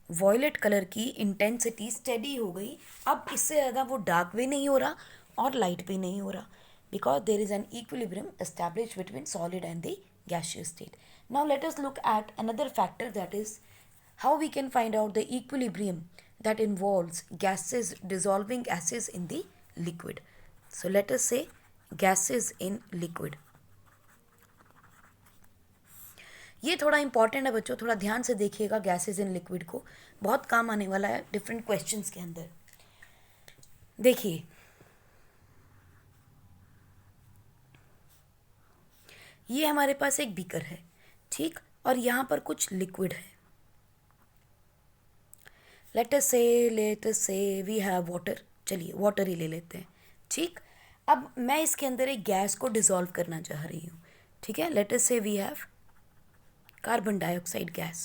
Violet colour की intensity steady हो गई। अब इससे ज़्यादा वो डार्क भी नहीं हो रहा और लाइट भी नहीं हो रहा, because there is an equilibrium established between solid and the gaseous state. Now let us look at another factor, that is how we can find out the equilibrium that involves gases dissolving gases in the liquid. So let us say gases in liquid. ये थोड़ा important है बच्चों, थोड़ा ध्यान से देखिएगा gases in liquid को, बहुत काम आने वाला है डिफरेंट क्वेश्चंस के अंदर। देखिए, ये हमारे पास एक बीकर है, ठीक, और यहाँ पर कुछ लिक्विड है। Let us say we have water, चलिए वाटर ही ले लेते हैं, ठीक। अब मैं इसके अंदर एक गैस को डिसॉल्व करना चाह रही हूँ, ठीक है। Let us say we have carbon dioxide gas,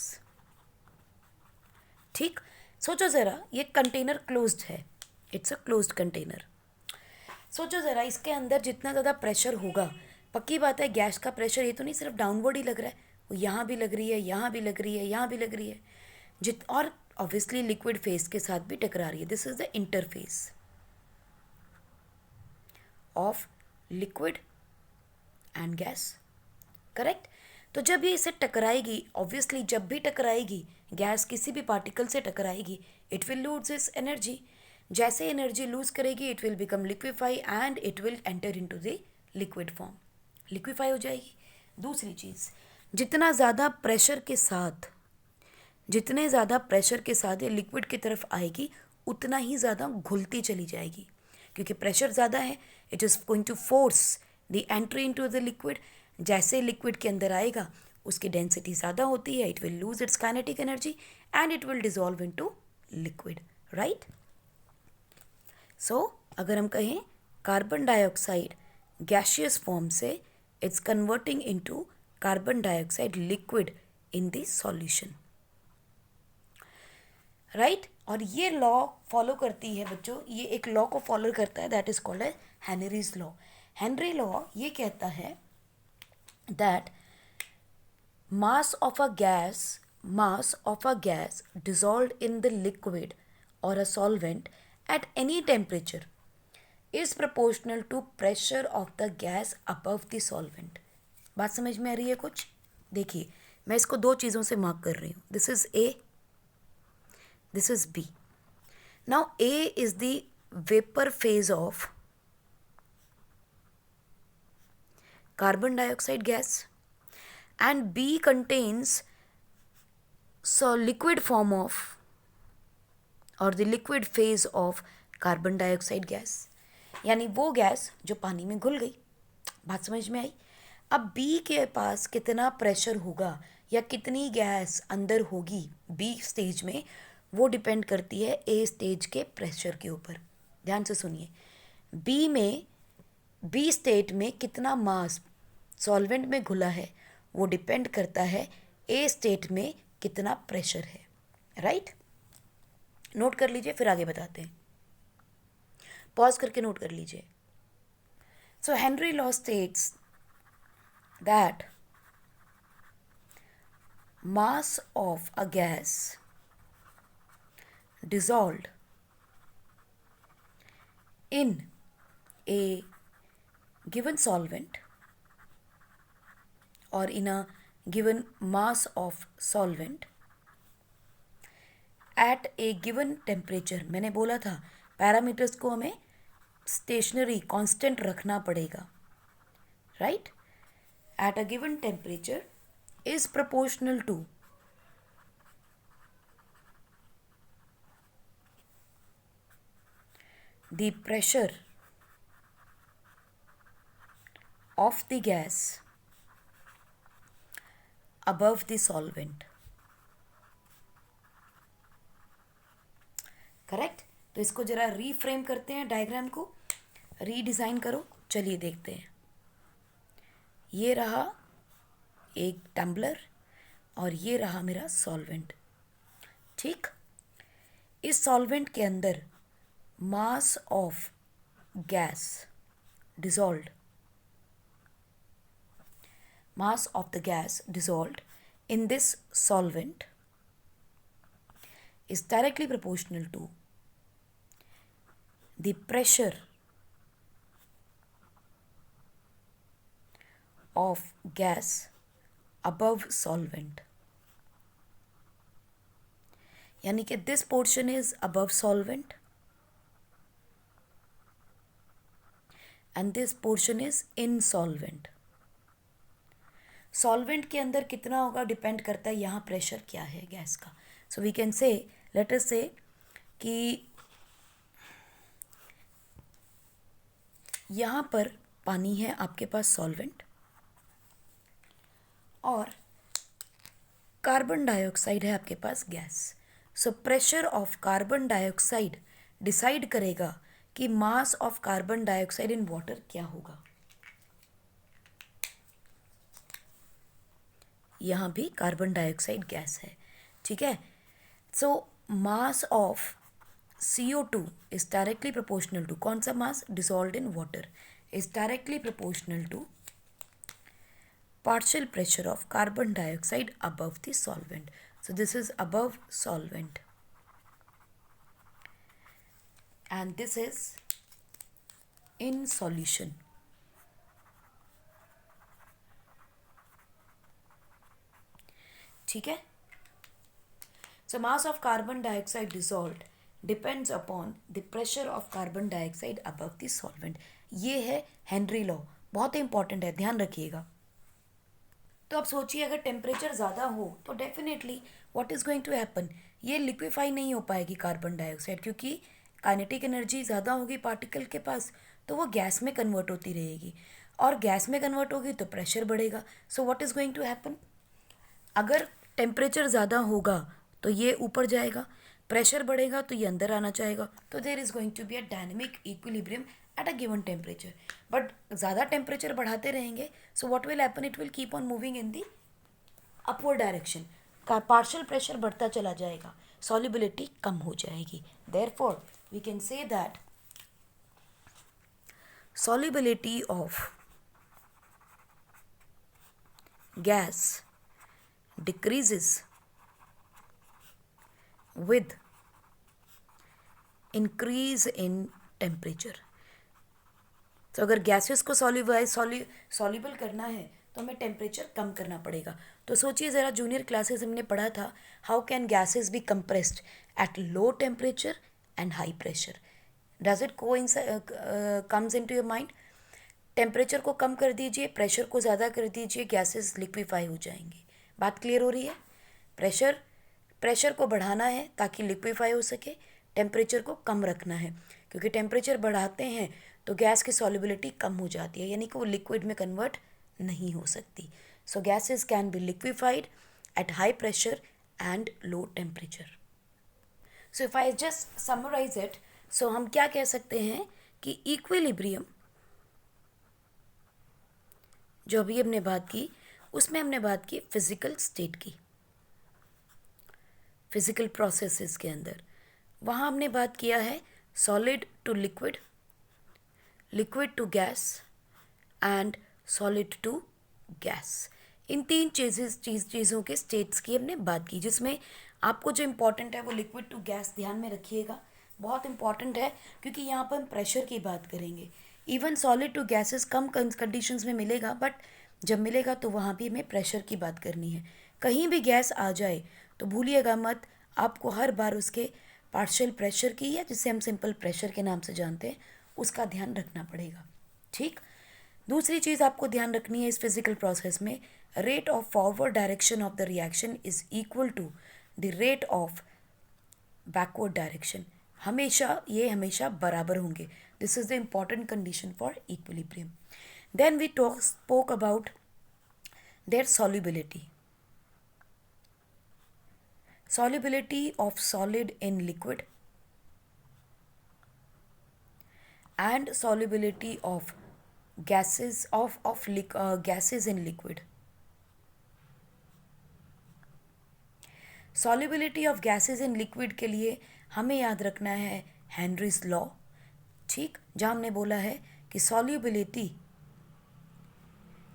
ठीक। सोचो ज़रा, ये कंटेनर क्लोज्ड है, इट्स अ क्लोज्ड कंटेनर। सोचो ज़रा, इसके अंदर जितना ज़्यादा प्रेशर होगा, पक्की बात है गैस का प्रेशर ये तो नहीं सिर्फ डाउनवर्ड ही लग रहा है, वो यहाँ भी लग रही है, यहाँ भी लग रही है, यहाँ भी लग रही है, और ऑब्वियसली लिक्विड फेस के साथ भी टकरा रही है। This is the interface of liquid and gas, correct. तो जब ये इसे टकराएगी, ऑब्वियसली जब भी टकराएगी गैस किसी भी पार्टिकल से टकराएगी, it will lose its energy. जैसे एनर्जी लूज करेगी it will become liquefy and it will enter into the liquid form, liquefy हो जाएगी। दूसरी चीज़, जितना ज़्यादा प्रेशर के साथ, जितने ज़्यादा प्रेशर के साथ ये लिक्विड की तरफ आएगी उतना ही ज़्यादा घुलती चली जाएगी, क्योंकि प्रेशर ज़्यादा है, it is going to force the entry into the liquid. जैसे लिक्विड के अंदर आएगा उसकी डेंसिटी ज़्यादा होती है, it will lose its kinetic energy and it will dissolve into liquid, right. So अगर हम कहें कार्बन डाइऑक्साइड गैसियस फॉर्म से it's converting into carbon dioxide liquid in the solution, right. और ये लॉ फॉलो करती है बच्चों, ये एक लॉ को फॉलो करता है, दैट इज कॉल्ड है हेनरीज लॉ। हेनरी लॉ ये कहता है that mass of a gas dissolved in the liquid or a solvent at any temperature is proportional to pressure of the gas above the solvent। बात समझ में आ रही है कुछ? देखिए, मैं इसको दो चीज़ों से मार्क कर रही हूँ, this is a, this is B. Now A is the vapor phase of carbon dioxide gas, and B contains liquid form of और the liquid phase of carbon dioxide gas, यानी वो गैस जो पानी में घुल गई। बात समझ में आई? अब बी के पास कितना प्रेशर होगा या कितनी गैस अंदर होगी बी स्टेज में, वो डिपेंड करती है ए स्टेज के प्रेशर के ऊपर। ध्यान से सुनिए, बी स्टेट में कितना मास सॉल्वेंट में घुला है वो डिपेंड करता है ए स्टेट में कितना प्रेशर है। राइट? नोट कर लीजिए, फिर आगे बताते हैं। पॉज करके नोट कर लीजिए। So Henry law states that mass of a gas dissolved in a given solvent or in a given mass of solvent at a given temperature, मैंने बोला था पैरामीटर्स को हमें स्टेशनरी कांस्टेंट रखना पड़ेगा। Right? At a given temperature is proportional to the pressure of the gas above the solvent। Correct? तो इसको जरा रीफ्रेम करते हैं, डायग्राम को रीडिज़ाइन करो। चलिए देखते हैं। ये रहा एक टम्बलर और ये रहा मेरा सॉल्वेंट। ठीक? इस सॉल्वेंट के अंदर mass of gas dissolved in this solvent is directly proportional to the pressure of gas above solvent, यानी कि this portion is above solvent and this portion is in solvent। Solvent के अंदर कितना होगा डिपेंड करता है यहाँ प्रेशर क्या है गैस का। So we can say, let us say कि यहाँ पर पानी है आपके पास सॉल्वेंट और कार्बन डाइऑक्साइड है आपके पास gas. So pressure of carbon dioxide decide करेगा कि mass of carbon dioxide in water क्या होगा। यहाँ भी कार्बन डाइऑक्साइड गैस है। ठीक है? So mass of CO2 is directly proportional to, कौन सा mass? Dissolved in water, is directly proportional to partial pressure of carbon dioxide above the solvent. So this is above solvent and this is in solution। ठीक है? So mass of carbon dioxide dissolved depends upon the pressure of carbon dioxide above the solvent। ये है Henry law, बहुत important है, ध्यान रखिएगा। तो आप सोचिए अगर टेम्परेचर ज़्यादा हो तो definitely what is going to happen, ये लिक्विफाई नहीं हो पाएगी कार्बन डाइऑक्साइड, क्योंकि काइनेटिक एनर्जी ज़्यादा होगी पार्टिकल के पास, तो वो गैस में कन्वर्ट होती रहेगी और गैस में कन्वर्ट होगी तो प्रेशर बढ़ेगा। So what is going to happen, अगर टेम्परेचर ज़्यादा होगा तो ये ऊपर जाएगा, प्रेशर बढ़ेगा तो ये अंदर आना चाहेगा, तो there is going to be a dynamic equilibrium at a given temperature. But ज़्यादा टेम्परेचर बढ़ाते रहेंगे, so what will happen, it will keep on moving in the upward direction. का पार्शियल प्रेशर बढ़ता चला जाएगा, सॉल्युबिलिटी कम हो जाएगी। Therefore we can say that solubility of gas decreases with increase in temperature। तो अगर गैसेस को सॉल्युबल करना है तो हमें टेम्परेचर कम करना पड़ेगा। तो सोचिए ज़रा, जूनियर क्लासेस हमने पढ़ा था how can gases be compressed at low temperature and high pressure. Does it comes into your mind? Temperature को कम कर दीजिए, प्रेशर को ज़्यादा कर दीजिए, गैसेस लिक्विफाई हो जाएंगे। बात क्लियर हो रही है? प्रेशर प्रेशर को बढ़ाना है ताकि लिक्विफाई हो सके, टेम्परेचर को कम रखना है, क्योंकि टेम्परेचर बढ़ाते हैं तो गैस की सॉल्युबिलिटी कम हो जाती है, यानी कि वो लिक्विड में कन्वर्ट नहीं हो सकती। So gases can be liquefied at high pressure and low temperature. So if I just summarise it, so हम क्या कह सकते हैं कि इक्विलिब्रियम जो अभी हमने बात की, उसमें हमने बात की फिजिकल स्टेट की, फिजिकल प्रोसेसेस के अंदर। वहाँ हमने बात किया है solid to liquid, liquid to gas and solid to gas. इन तीन चीज़ों के स्टेट्स की हमने बात की, जिसमें आपको जो इम्पोर्टेंट है वो लिक्विड टू गैस ध्यान में रखिएगा, बहुत इंपॉर्टेंट है, क्योंकि यहाँ पर हम प्रेशर की बात करेंगे। इवन सॉलिड टू गैसेस कम कंडीशंस में मिलेगा, बट जब मिलेगा तो वहाँ भी हमें प्रेशर की बात करनी है। कहीं भी गैस आ जाए तो भूलिएगा मत, आपको हर बार उसके पार्शियल प्रेशर की, या जिसे हम सिंपल प्रेशर के नाम से जानते हैं, उसका ध्यान रखना पड़ेगा। ठीक। दूसरी चीज़ आपको ध्यान रखनी है इस फिजिकल प्रोसेस में, rate of forward direction of the reaction is equal to the rate of backward direction. हमेशा बराबर होंगे। This is the important condition for equilibrium. Then we spoke about their solubility of solid in liquid and solubility of gases in liquid. Solubility of gases in liquid के लिए हमें याद रखना है Henry's law. ठीक, जहाँ हमने बोला है कि solubility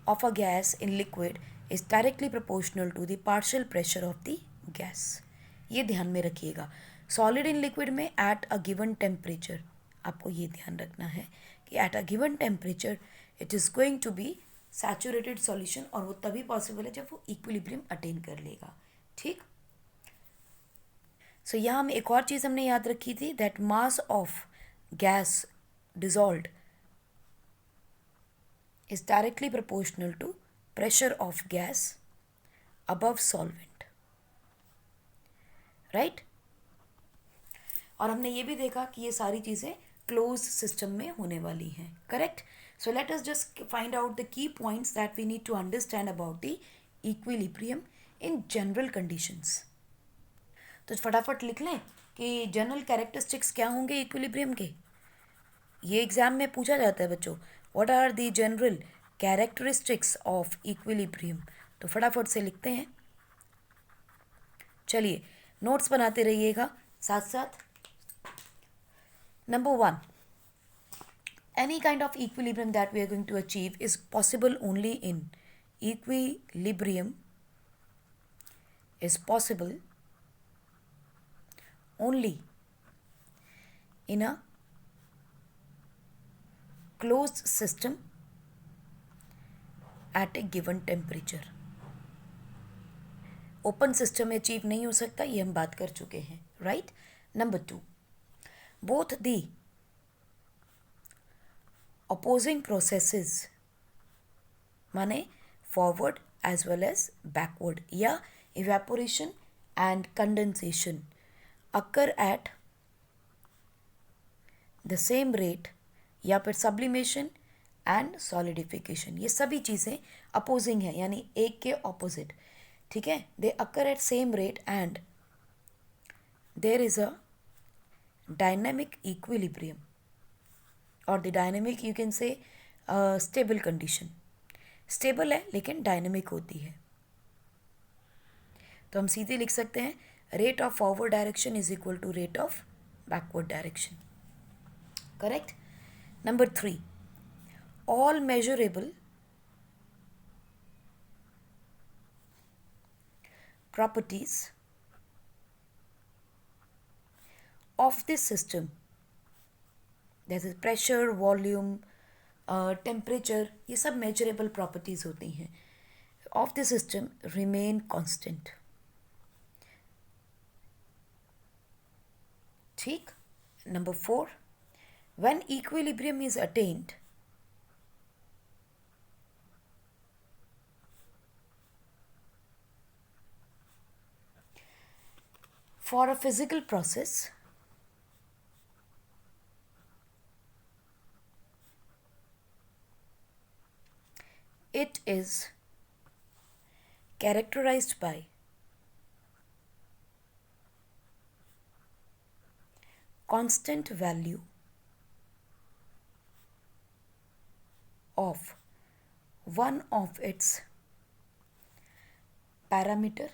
of a gas in liquid is directly proportional to the partial pressure of the gas. ये ध्यान में रखिएगा। सॉलिड इन लिक्विड में एट अ गिवन टेम्परेचर, आपको ये ध्यान रखना है कि at a given temperature it is going to be saturated solution, और वो तभी पॉसिबल है जब वो इक्विलिब्रियम अटेन कर लेगा। ठीक। सो यहाँ हम एक और चीज़ हमने याद रखी थी, that mass of gas dissolved is directly proportional to pressure of gas above solvent, right? और हमने ये भी देखा कि ये सारी चीज़ें क्लोज सिस्टम में होने वाली हैं, correct? So let us just find out the key points that we need to understand about the equilibrium in general conditions. तो फटाफट लिख लें कि जनरल कैरेक्टरिस्टिक्स क्या होंगे इक्विलिब्रियम के। ये एग्जाम में पूछा जाता है बच्चों, what are the general characteristics of equilibrium. तो फटाफट से लिखते हैं। चलिए नोट्स बनाते रहिएगा साथ साथ। Number 1, any kind of equilibrium that we are going to achieve is possible only in equilibrium is possible only in a closed system at a given temperature. Open system में अचीव नहीं हो सकता, ये हम बात कर चुके हैं, right? Number 2, both the opposing processes माने forward as well as backward, या evaporation and condensation occur at the same rate, या फिर सब्लिमेशन एंड सॉलिडिफिकेशन, ये सभी चीज़ें अपोजिंग हैं, यानी एक के ऑपोजिट। ठीक है, they occur at same rate and there is a dynamic equilibrium, और the dynamic you can say stable condition. Stable है लेकिन डायनेमिक होती है, तो हम सीधे लिख सकते हैं rate of forward direction is equal to rate of backward direction, correct? Number 3, all measurable properties of this system, that is pressure, volume, temperature, ये सब measurable properties होती हैं of the system remain constant. ठीक। Number 4, when equilibrium is attained, For a physical process, it is characterized by constant value of one of its parameter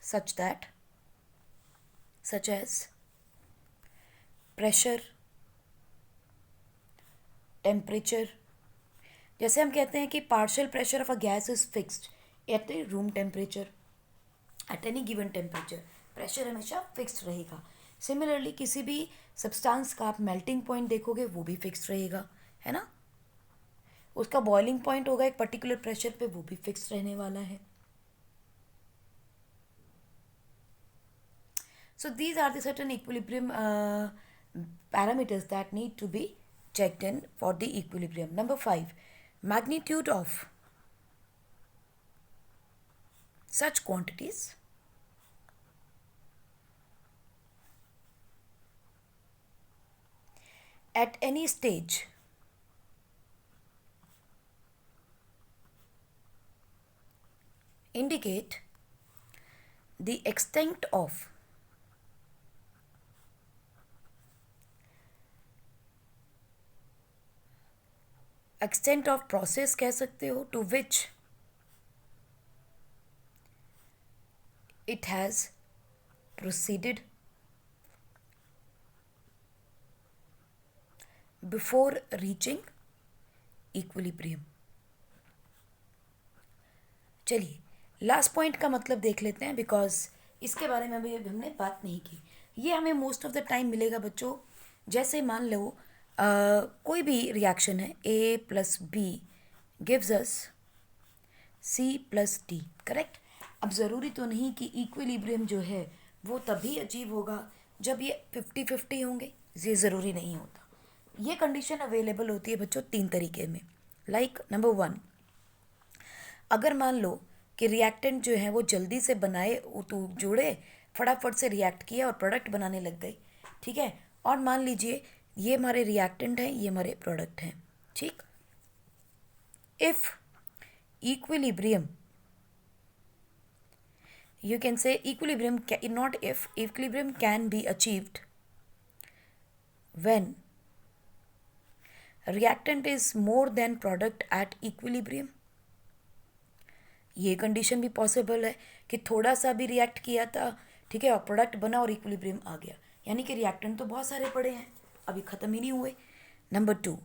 such as pressure, temperature. जैसे हम कहते हैं कि partial pressure of a gas is fixed at the room temperature, at any given temperature pressure हमेशा fixed रहेगा. Similarly किसी भी substance का आप मेल्टिंग पॉइंट देखोगे वो भी फिक्स्ड रहेगा, है ना. उसका बॉइलिंग पॉइंट होगा एक पर्टिकुलर प्रेशर पे, वो भी फिक्स्ड रहने वाला है. So these are the certain equilibrium parameters that need to be checked in for the equilibrium. Number 5, magnitude of such quantities at any stage indicate the extent of process कह सकते हो to which it has proceeded before reaching equilibrium. चलिए last point का मतलब देख लेते हैं, because इसके बारे में अभी हमने बात नहीं की. ये हमें मोस्ट ऑफ द टाइम मिलेगा बच्चों. जैसे मान लो कोई भी रिएक्शन है, A plus B gives us C plus D, correct. अब ज़रूरी तो नहीं कि इक्विलिब्रियम जो है वो तभी अचीव होगा जब ये 50-50 होंगे, ये ज़रूरी नहीं होता. ये कंडीशन अवेलेबल होती है बच्चों 3 तरीके में. लाइक नंबर 1, अगर मान लो कि रिएक्टेंट जो है वो जल्दी से बनाए तो जोड़े, फटाफट से रिएक्ट किया और प्रोडक्ट बनाने लग गई, ठीक है. और मान लीजिए ये हमारे रिएक्टेंट हैं, ये हमारे प्रोडक्ट हैं, ठीक. If equilibrium, you can say equilibrium not if equilibrium can be achieved when reactant is more than product at equilibrium. ये कंडीशन भी पॉसिबल है कि थोड़ा सा भी रिएक्ट किया था, ठीक है, और प्रोडक्ट बना और इक्विलिब्रियम आ गया, यानी कि रिएक्टेंट तो बहुत सारे पड़े हैं, अभी ख़त्म ही नहीं हुए. Number 2,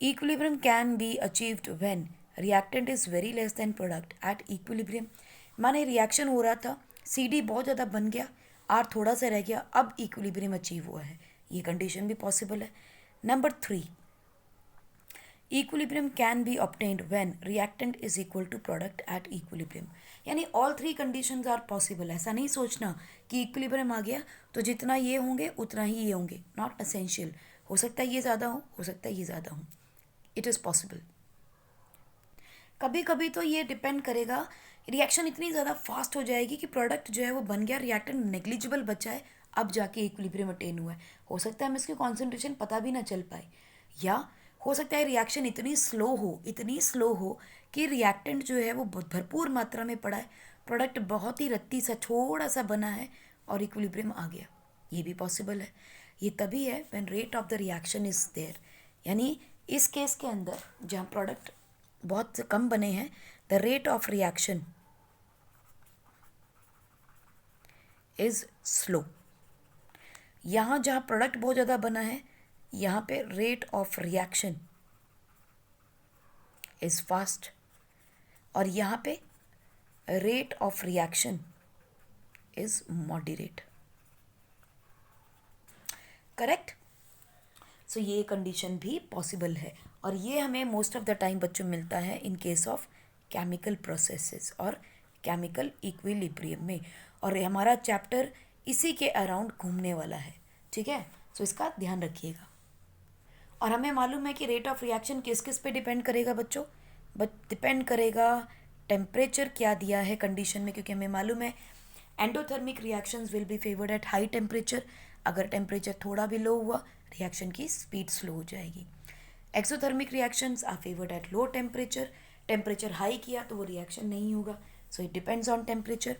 equilibrium can be achieved when reactant is very less than product at equilibrium. माने रिएक्शन हो रहा था, सी डी बहुत ज़्यादा बन गया, आर थोड़ा सा रह गया, अब इक्विलिब्रियम अचीव हुआ है, ये कंडीशन भी पॉसिबल है. Number 3, equilibrium can be obtained when reactant is equal to product at equilibrium. यानी ऑल 3 कंडीशंस आर पॉसिबल. ऐसा नहीं सोचना कि इक्विलिब्रियम आ गया तो जितना ये होंगे उतना ही ये होंगे, नॉट एसेंशियल. हो सकता है ये ज़्यादा हो सकता है ये ज़्यादा हो, इट इज़ पॉसिबल. कभी कभी तो ये डिपेंड करेगा, रिएक्शन इतनी ज़्यादा फास्ट हो जाएगी कि प्रोडक्ट जो है वो बन गया, रिएक्टेंट नेग्लिजिबल बचा है, अब जाके इक्विलिब्रियम अटेन हुआ है. हो सकता है हमें इसकी कॉन्सेंट्रेशन पता भी ना चल पाए, या हो सकता है रिएक्शन इतनी स्लो हो कि रिएक्टेंट जो है वो भरपूर मात्रा में पड़ा है, प्रोडक्ट बहुत ही रत्ती सा थोड़ा सा बना है और इक्विलिब्रियम आ गया, ये भी पॉसिबल है. ये तभी है when rate of the reaction is there. यानी इस केस के अंदर जहाँ प्रोडक्ट बहुत कम बने हैं, the rate of reaction is slow. यहाँ जहाँ प्रोडक्ट बहुत ज़्यादा बना है, यहाँ पे rate of reaction is fast, और यहाँ पे rate of reaction is moderate, correct. So ये कंडीशन भी पॉसिबल है, और ये हमें मोस्ट ऑफ द टाइम बच्चों मिलता है in case of chemical processes और केमिकल इक्विलिब्रियम में. और हमारा चैप्टर इसी के अराउंड घूमने वाला है, ठीक है. सो इसका ध्यान रखिएगा. और हमें मालूम है कि रेट ऑफ रिएक्शन किस किस पे डिपेंड करेगा बच्चों, डिपेंड करेगा टेम्परेचर क्या दिया है कंडीशन में, क्योंकि हमें मालूम है endothermic reactions will be favoured at high temperature. अगर टेम्परेचर थोड़ा भी लो हुआ रिएक्शन की स्पीड स्लो हो जाएगी. Exothermic reactions are favoured at low temperature. Temperature high किया तो वो रिएक्शन नहीं होगा. So it depends on temperature.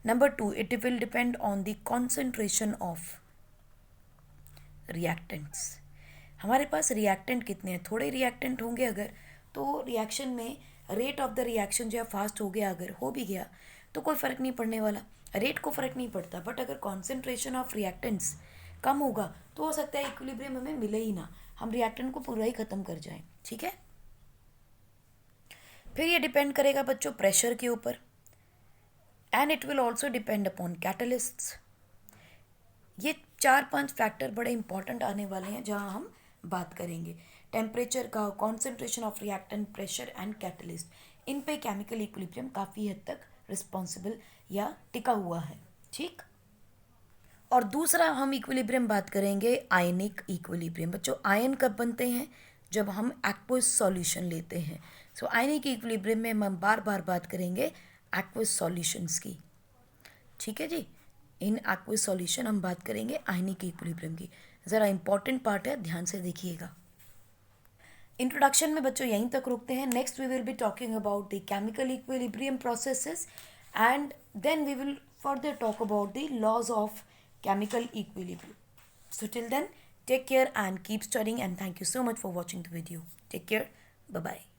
Number 2, it will depend on the concentration of reactants. हमारे पास रिएक्टेंट कितने हैं, थोड़े रिएक्टेंट होंगे अगर, तो रिएक्शन में रेट ऑफ द रिएक्शन जो है फास्ट हो गया, अगर हो भी गया तो कोई फ़र्क नहीं पड़ने वाला, रेट को फ़र्क नहीं पड़ता. बट अगर कॉन्सेंट्रेशन ऑफ रिएक्टेंट्स कम होगा तो हो सकता है इक्विलिब्रियम हमें मिले ही ना, हम रिएक्टेंट को पूरा ही ख़त्म कर जाएं. ठीक है. फिर ये डिपेंड करेगा बच्चों प्रेशर के ऊपर, and it will also depend upon catalysts. ये 4-5 फैक्टर बड़े इंपॉर्टेंट आने वाले हैं जहाँ हम बात करेंगे. टेम्परेचर का, concentration of reactant, pressure and catalyst, इन पे केमिकल इक्विलिब्रियम काफ़ी हद तक रिस्पॉन्सिबल या टिका हुआ है. ठीक. और दूसरा हम इक्विलिब्रियम बात करेंगे आयनिक इक्विलिब्रियम. बच्चों आयन कब बनते हैं, जब हम एक्वस सॉल्यूशन लेते हैं. सो आयनिक इक्विलिब्रियम में हम बार बार बात करेंगे एक्वस सॉल्यूशंस की. ठीक है जी. इन एक्वस सॉल्यूशन हम बात करेंगे आयनिक इक्विलिब्रियम की. ज़रा इंपॉर्टेंट पार्ट है, ध्यान से देखिएगा. इंट्रोडक्शन में बच्चों यहीं तक रुकते हैं. Next we will be talking about the chemical equilibrium processes and then we will further talk about the laws of chemical equilibrium. So till then, take care and keep studying, and thank you so much for watching the video. Take care. Bye bye.